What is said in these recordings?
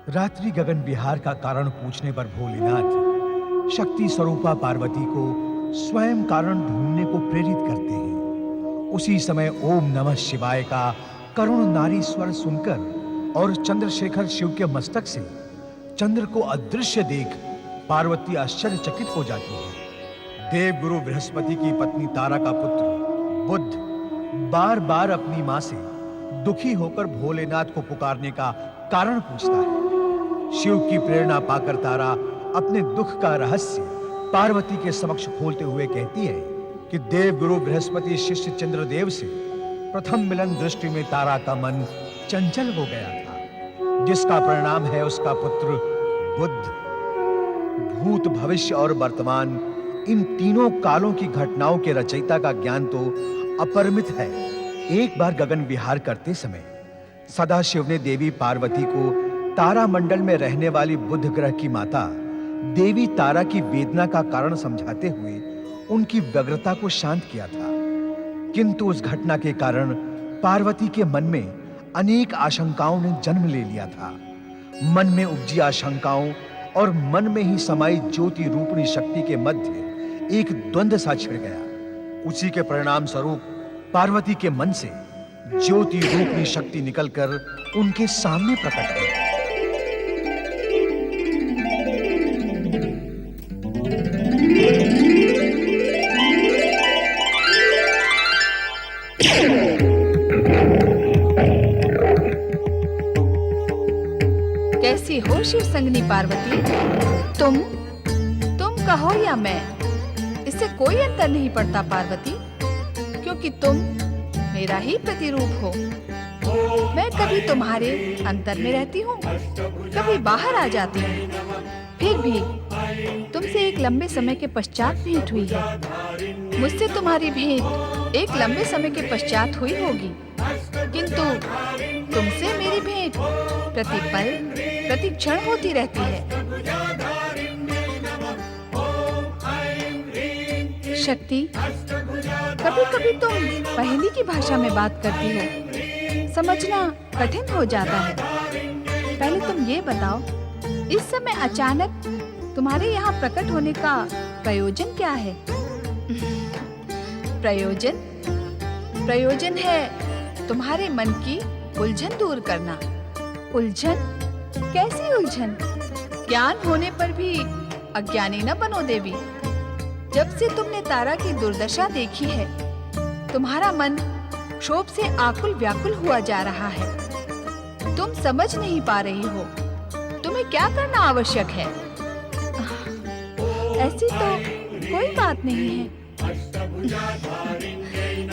रात्रि गगन विहार का कारण पूछने पर भोलेनाथ शक्ति स्वरूपा पार्वती को स्वयं कारण ढूंढने को प्रेरित करते हैं। उसी समय ओम नमः शिवाय का करुण नारी स्वर सुनकर और चंद्रशेखर शिव के मस्तक से चंद्र को अदृश्य देख पार्वती आश्चर्यचकित हो जाती है। देवगुरु बृहस्पति की पत्नी तारा का पुत्र बुध बार-बार अपनी मां से दुखी होकर भोलेनाथ को पुकारने का कारण पूछता है। शिव की प्रेरणा पाकर तारा अपने दुख का रहस्य पार्वती के समक्ष खोलते हुए कहती है कि देवगुरु बृहस्पति शिष्य चंद्रदेव से प्रथम मिलन दृष्टि में तारा का मन चंचल हो गया था, जिसका परिणाम है उसका पुत्र बुध। भूत, भविष्य और वर्तमान इन तीनों कालों की घटनाओं के रचयिता का ज्ञान तो अपरिमित है। एक बार गगन विहार करते समय सदाशिव ने देवी पार्वती को तारा मंडल में रहने वाली बुध ग्रह की माता देवी तारा की वेदना का कारण समझाते हुए उनकी व्यग्रता को शांत किया था। किंतु उस घटना के कारण पार्वती के मन में अनेक आशंकाओं ने जन्म ले लिया था। मन में उपजी आशंकाओं और मन में ही समाई ज्योति रूपणी शक्ति के मध्य एक द्वंद्व सा छिड़ गया। उसी के परिणाम स्वरूप पार्वती के मन से ज्योति रूपणी शक्ति निकलकर उनके सामने प्रकट हुई। कैसी हो शिव संगनी पार्वती? तुम कहो या मैं, इससे कोई अंतर नहीं पड़ता पार्वती, क्योंकि तुम मेरा ही प्रतिरूप हो। मैं कभी तुम्हारे अंतर में रहती हूँ, कभी बाहर आ जाती हूँ। फिर भी तुमसे एक लंबे समय के पश्चात भेंट हुई है। मुझसे तुम्हारी भेंट एक लंबे समय के पश्चात हुई होगी, किंतु तुमसे मेरी भेंट प्रतिपल प्रतिक्षण होती रहती है। शक्ति, कभी-कभी तुम पहेली की भाषा में बात करती हो, समझना कठिन हो जाता है। पहले तुम ये बताओ, इस समय अचानक तुम्हारे यहाँ प्रकट होने का प्रयोजन क्या है? प्रयोजन है तुम्हारे मन की उलझन दूर करना। उलझन? कैसी उलझन? ज्ञान होने पर भी अज्ञानी न बनो देवी। जब से तुमने तारा की दुर्दशा देखी है, तुम्हारा मन क्षोभ से आकुल व्याकुल हुआ जा रहा है। तुम समझ नहीं पा रही हो तुम्हें क्या करना आवश्यक है। ऐसी तो कोई बात नहीं है।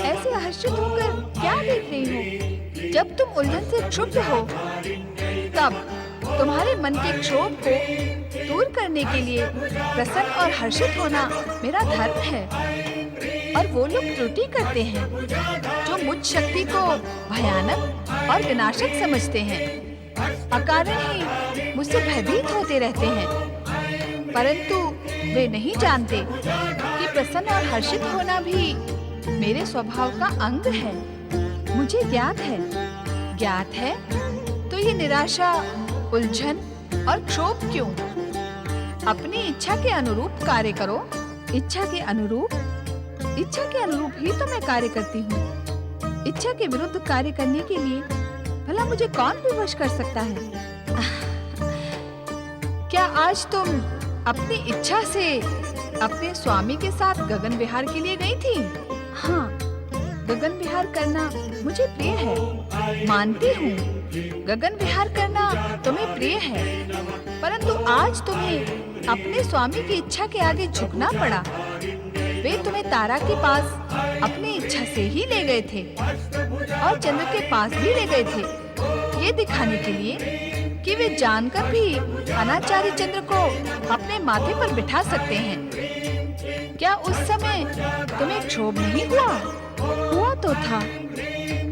ऐसे हर्षित होकर क्या देख रही हो? जब तुम उलझन से क्षुब्ध हो, तब तुम्हारे मन के क्षोभ को दूर करने के लिए प्रसन्न और हर्षित होना मेरा धर्म है। और वो लोग त्रुटि करते हैं जो मुझ शक्ति को भयानक और विनाशक समझते हैं, अकारण ही मुझसे भयभीत होते रहते हैं। परंतु वे नहीं जानते कि प्रसन्न और हर्षित होना भी मेरे स्वभाव का अंग है। मुझे ज्ञात है तो ये निराशा, उलझन और क्षोभ क्यों? अपनी इच्छा के अनुरूप कार्य करो। इच्छा के अनुरूप ही तो मैं कार्य करती हूँ। इच्छा के विरुद्ध कार्य करने के लिए भला मुझे कौन विवश कर सकता है? क्या आज तुम अपनी इच्छा से अपने स्वामी के साथ गगन विहार के लिए गई थी? हाँ, गगन विहार करना मुझे प्रिय है, मानती हूँ। गगन विहार करना तुम्हें प्रिय है, परंतु आज तुम्हें अपने स्वामी की इच्छा के आगे झुकना पड़ा। वे तुम्हें तारा के पास अपनी इच्छा से ही ले गए थे और चंद्र के पास भी ले गए थे, ये दिखाने के लिए कि वे जानकर भी अनाचारी चंद्र को अपने माथे पर बिठा सकते हैं। क्या उस समय तुम्हें क्षोभ नहीं हुआ? हुआ तो था,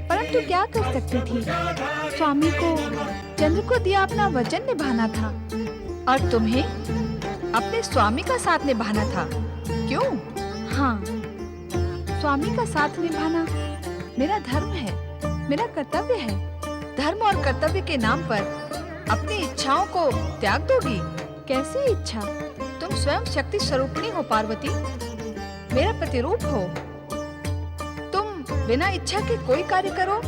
परंतु क्या कर सकती थी? स्वामी को चंद्र को दिया अपना वचन निभाना था और तुम्हें अपने स्वामी का साथ निभाना था। क्यों? हाँ, स्वामी का साथ निभाना मेरा धर्म है, मेरा कर्तव्य है। धर्म और कर्तव्य के नाम पर अपनी इच्छा इच्छाओं को त्याग दोगी? कैसी इच्छा? तुम स्वयं शक्ति स्वरूपिणी हो पार्वती, मेरा प्रतिरूप हो। तुम बिना इच्छा के कोई कार्य करो,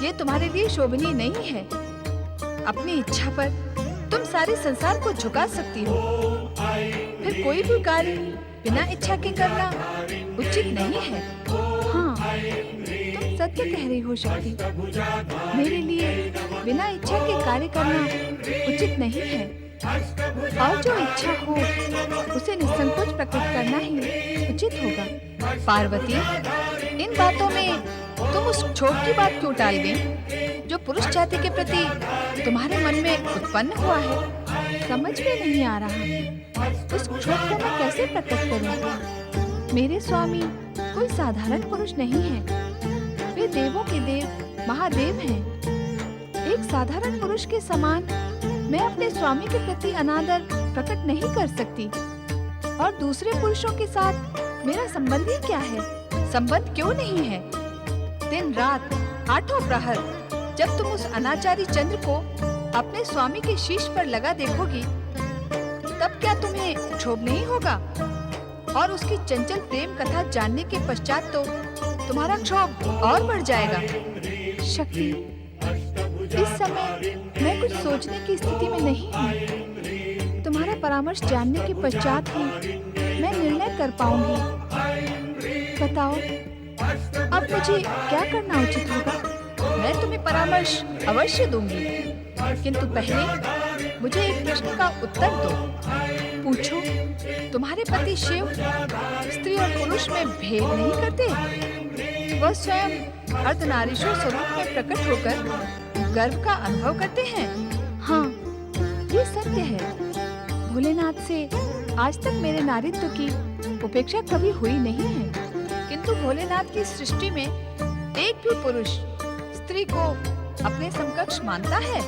ये तुम्हारे लिए शोभनीय नहीं है। अपनी इच्छा पर तुम सारे संसार को झुका सकती हो, फिर कोई भी कार्य बिना इच्छा के करना उचित नहीं है। हाँ, तुम सत्य कह रही हो शक्ति। मेरे लिए बिना इच्छा के कार्य करना उचित नहीं है, और जो इच्छा हो उसे निसंकोच प्रकट करना ही उचित होगा। पार्वती, इन बातों में तुम उस क्षोभ की बात क्यों टाल गई जो पुरुष जाति के प्रति तुम्हारे मन में उत्पन्न हुआ है? समझ में नहीं आ रहा, उस क्षोभ को मैं कैसे प्रकट करूं? मेरे स्वामी कोई साधारण पुरुष नहीं है, वे देवों के देव महादेव हैं। एक साधारण पुरुष के समान मैं अपने स्वामी के प्रति अनादर प्रकट नहीं कर सकती, और दूसरे पुरुषों के साथ मेरा संबंध ही क्या है? संबंध क्यों नहीं है? दिन रात आठों प्रहर जब तुम उस अनाचारी चंद्र को अपने स्वामी के शीश पर लगा देखोगी, तब क्या तुम्हें क्षोभ नहीं होगा? और उसकी चंचल प्रेम कथा जानने के पश्चात तो तुम्हारा क्षोभ और बढ़ जाएगा। शक्ति, इस समय मैं कुछ सोचने की स्थिति में नहीं हूँ। तुम्हारा परामर्श जानने के पश्चात ही मैं निर्णय कर पाऊंगी। बताओ, अब मुझे क्या करना उचित होगा? मैं तुम्हें परामर्श अवश्य दूंगी, किंतु पहले मुझे एक प्रश्न का उत्तर दो। पूछो, तुम्हारे पति शिव स्त्री और पुरुष में भेद नहीं करते? वह स्वयं अर्धनारीश्वर स्वरूप में प्रकट होकर गर्व का अनुभव करते हैं। हाँ, ये सत्य है। भोलेनाथ से आज तक मेरे नारीत्व की उपेक्षा कभी हुई नहीं है, किंतु भोलेनाथ की सृष्टि में एक भी पुरुष स्त्री को अपने समकक्ष मानता है?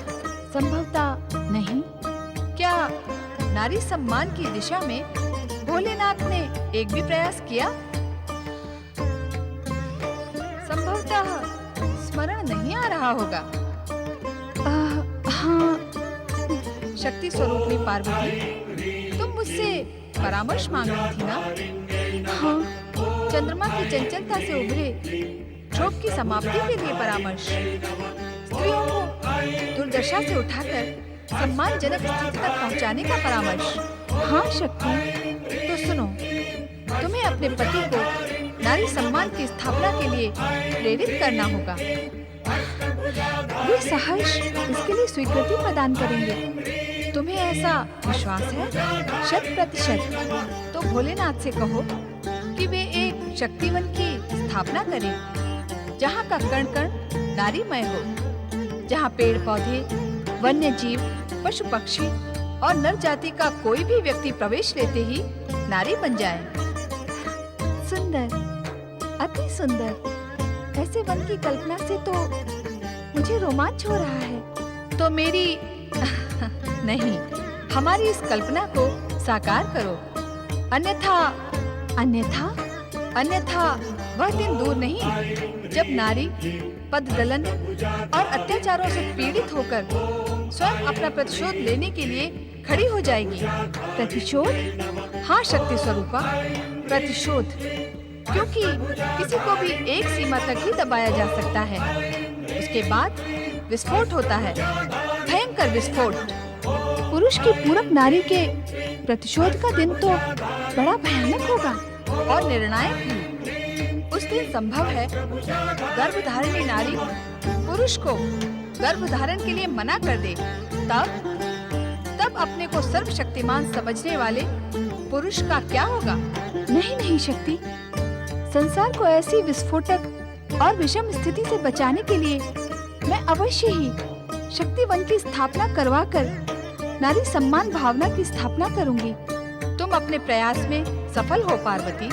संभवतः नहीं। क्या नारी सम्मान की दिशा में भोलेनाथ ने एक भी प्रयास किया? संभवतः स्मरण नहीं आ रहा होगा। हाँ, शक्ति स्वरूपिणी पार्वती, तुम मुझसे परामर्श मांग रही थी ना? हाँ, चंद्रमा की चंचलता से उभरे क्षोभ की समाप्ति के लिए परामर्श, स्त्रियों को दुर्दशा से उठाकर सम्मानजनक स्थिति तक पहुंचाने का परामर्श। हाँ शक्ति, तो सुनो, तुम्हें अपने पति को नारी सम्मान की स्थापना के लिए प्रेरित करना होगा। वे सहर्ष इसके लिए स्वीकृति प्रदान करेंगे। तुम्हें ऐसा विश्वास है? 100%। तो भोलेनाथ से कहो कि वे एक शक्तिवन की स्थापना करें, जहाँ का कण कण नारीमय हो, जहाँ पेड़ पौधे, वन्य जीव, पशु पक्षी और नर जाति का कोई भी व्यक्ति प्रवेश लेते ही नारी बन जाए। सुंदर, अति सुंदर। ऐसे वन की कल्पना से तो मुझे रोमांच हो रहा है। तो मेरी नहीं, हमारी इस कल्पना को साकार करो, अन्यथा वह दिन दूर नहीं जब नारी पददलन और अत्याचारों से पीड़ित होकर स्वयं अपना प्रतिशोध लेने के लिए खड़ी हो जाएगी। प्रतिशोध? हाँ शक्ति स्वरूपा, प्रतिशोध। क्योंकि किसी को भी एक सीमा तक ही दबाया जा सकता है, उसके बाद विस्फोट होता है, भयंकर विस्फोट। पुरुष की पूरक नारी के प्रतिशोध का दिन तो बड़ा भयानक होगा और निर्णायक भी। उस दिन संभव है गर्भधारिणी नारी पुरुष को गर्भधारण के लिए मना कर दे। तब अपने को सर्वशक्तिमान समझने वाले पुरुष का क्या होगा? नहीं शक्ति, संसार को ऐसी विस्फोटक और विषम स्थिति से बचाने के लिए मैं अवश्य ही शक्तिवन की स्थापना करवाकर नारी सम्मान भावना की स्थापना करूंगी। तुम अपने प्रयास में सफल हो पार्वती।